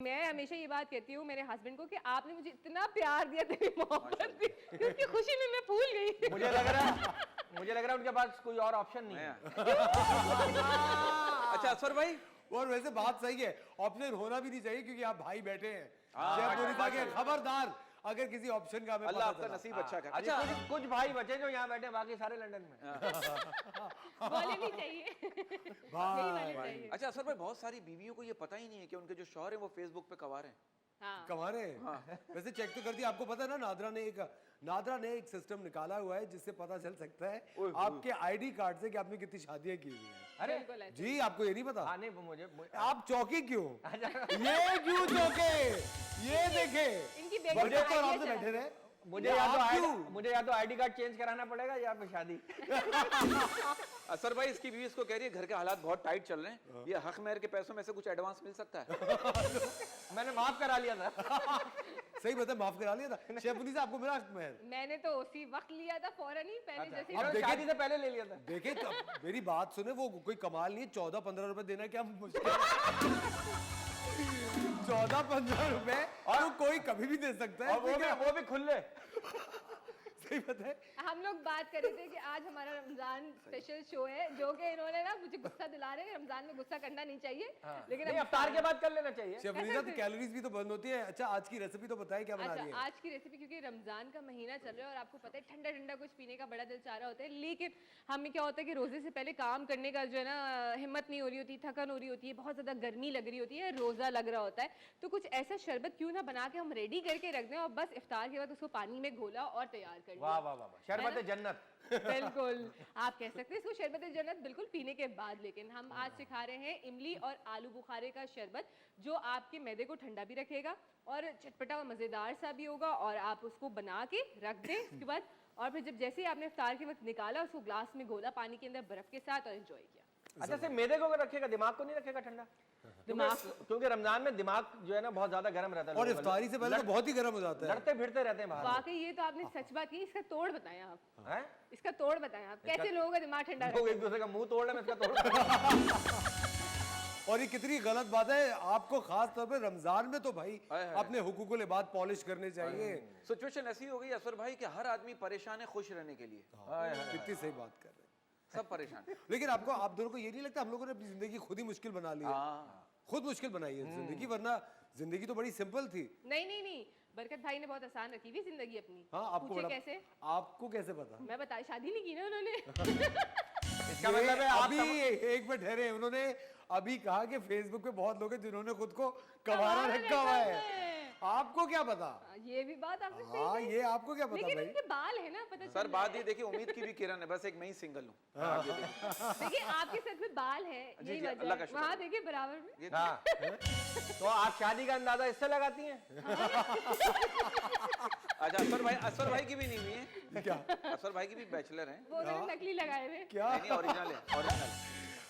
मैं हमेशा ये बात कहती हूँ मेरे हस्बैंड को कि आपने मुझे इतना प्यार दिया, इतनी मोहब्बत दी कि उसकी खुशी में मैं भूल गई। मुझे लग रहा है उनके पास कोई और ऑप्शन नहीं है। अच्छा असफर भाई, और वैसे बात सही है, ऑप्शन होना भी नहीं चाहिए क्योंकि आप भाई बैठे हैं। खबरदार अगर किसी ऑप्शन का हमें अल्लाह पता आपका चला। नसीब अच्छा कर। अच्छा अच्छा कुछ भाई बचे जो यहाँ बैठे, बाकी सारे लंदन में। बोले नहीं चाहिए, नहीं बोले चाहिए। अच्छा असफर भाई, बहुत सारी बीवियों को ये पता ही नहीं है कि उनके जो शौहर हैं वो फेसबुक पे कवार हैं। हाँ। कमारे वैसे चेक तो कर दिया। आपको पता है ना, नादरा ने एक सिस्टम निकाला हुआ है जिससे पता चल सकता है आपके आईडी कार्ड से कि आपने कितनी शादियां की हुई हैं। अरे बिल्कुल ऐसे। जी आपको ये नहीं पता? हाँ नहीं, मुझे आप चौकी क्यों? ये क्यों चौके? ये देखे इनकी बेगम बड़े का तो आराम idea से चला। बैठे रहे। मुझे या तो आईडी कार्ड चेंज कराना पड़ेगा या फिर शादी। असफर भाई, इसकी बीवी इसको कह रही है घर के हालात बहुत टाइट चल रहे हैं, ये हक मेहर के पैसों में से कुछ एडवांस मिल सकता है? मैंने माफ करा लिया था। सही बता, माफ करा लिया था। शेफुली से आपको मिला हक मेहर? मैंने तो उसी वक्त लिया था, फौरन ही, पहले जैसे अब देखे- शादी से पहले ले लिया था। देखे तो मेरी बात सुने, वो कोई कमाल नहीं है। 14-15 रुपए देना क्या मुश्किल? 14-15 रुपए और कोई कभी भी दे सकता है। और वो भी खुले। सही बात है। हम लोग बात कर रहे थे कि आज हमारा रमजान स्पेशल शो है, जो कि इन्होंने ना मुझे गुस्सा दिला रहे हैं। रमजान में गुस्सा करना नहीं चाहिए, लेकिन नहीं, अफ्तार के बाद कर लेना चाहिए। शेफुली साहब, कैलोरीज भी तो बंद होती है। अच्छा आज की रेसिपी तो बताइए, क्या बना रही अच्छा, है? आज की रेसिपी, क्योंकि रमजान का महीना चल रहा है और आपको पता है ठंडा ठंडा कुछ पीने का बड़ा दिल चाह रहा होता है, लेकिन हमें क्या होता है कि रोजे से पहले काम करने का जो है ना हिम्मत नहीं हो रही होती, थकन हो रही होती है, बहुत ज्यादा गर्मी लग रही होती है, रोजा लग रहा होता है, तो कुछ ऐसा शरबत क्यों ना बना के हम रेडी करके रख दें और बस इफ्तार के बाद उसको पानी में घोला और तैयार कर वाह लिया। वाह वाह, शरबत जन्नत। बिल्कुल, आप कह सकते हैं इसको शरबत जन्नत, बिल्कुल पीने के बाद। लेकिन हम आज सिखा रहे हैं इमली और आलू बुखारे का शरबत, जो आपके मैदे को ठंडा भी रखेगा और चटपटा और मजेदार सा भी होगा। और आप उसको बना के रख दें उसके बाद, और फिर जब जैसे ही आपने इफ्तार के वक्त निकाला, उसको ग्लास में घोला पानी के अंदर बर्फ के साथ और एंजॉय किया। अच्छा, सिर्फ मैदे को रखेगा, दिमाग को नहीं रखेगा ठंडा? क्योंकि रमजान में दिमाग जो है ना बहुत ज्यादा गर्म रहता है और इफ्तारी से पहले तो बहुत ही गर्म हो जाता है। लड़ते फिरते रहते हैं बाहर। वाकई ये तो आपने सच बात की। इसका तोड़ बताएं आप, हैं? इसका तोड़ बताएं आप, कैसे लोगों का दिमाग ठंडा लोग रहे। एक दूसरे का मुंह तोड़ रहे हैं, मैं इसका तोड़। और ये कितनी गलत बात है। आपको खास तौर पे रमजान में तो भाई हाय हाय। अपने हुकूकुल इबाद पॉलिश करने चाहिए। सिचुएशन ऐसी हो गई असफर भाई कि हर आदमी परेशान है खुश रहने के लिए, कितनी सही बात कर रहे हैं। सब परेशान। लेकिन आपको, आप दोनों को ये नहीं लगता हम लोगों ने अपनी जिंदगी खुद ही मुश्किल बना ली है? खुद मुश्किल बनाई है जिंदगी, वरना जिंदगी तो बड़ी सिंपल थी। नहीं, बरकत भाई ने बहुत आसान रखी हुई जिंदगी अपनी। हाँ, आपको पूछे बड़ा- कैसे? आपको कैसे पता? मैं बता, शादी नहीं की ना उन्होंने। इसका मतलब है आप अभी एक मिनट ठहरे, उन्होंने अभी कहा कि फेसबुक पे बहुत लोग हैं जिन्होंने खुद को कवारा रखा हुआ है। आपको क्या पता? ये भी बात आपने सही हाँ, कही। ये आपको क्या पता लेकिन भाई? इनके बाल है ना, पता सर चल बात रहा ये देखिए, उम्मीद की भी किरण है, बस एक मैं ही सिंगल हूँ। है। देखिए आपके सर में बाल है, जी, यही जी, वजह अल्लाह का है। शुक्र वहाँ है। देखिए बराबर में। ये हाँ। तो आप शादी का अंदाजा इससे लगाती हैं? अच्छा असफर भाई की भी नहीं हुई है क्या? असफर भाई की भी बैचलर हैं। वो उन्होंने नकली लगाए हुए। क्या? नहीं ओरिजिनल है, ओरिजिनल।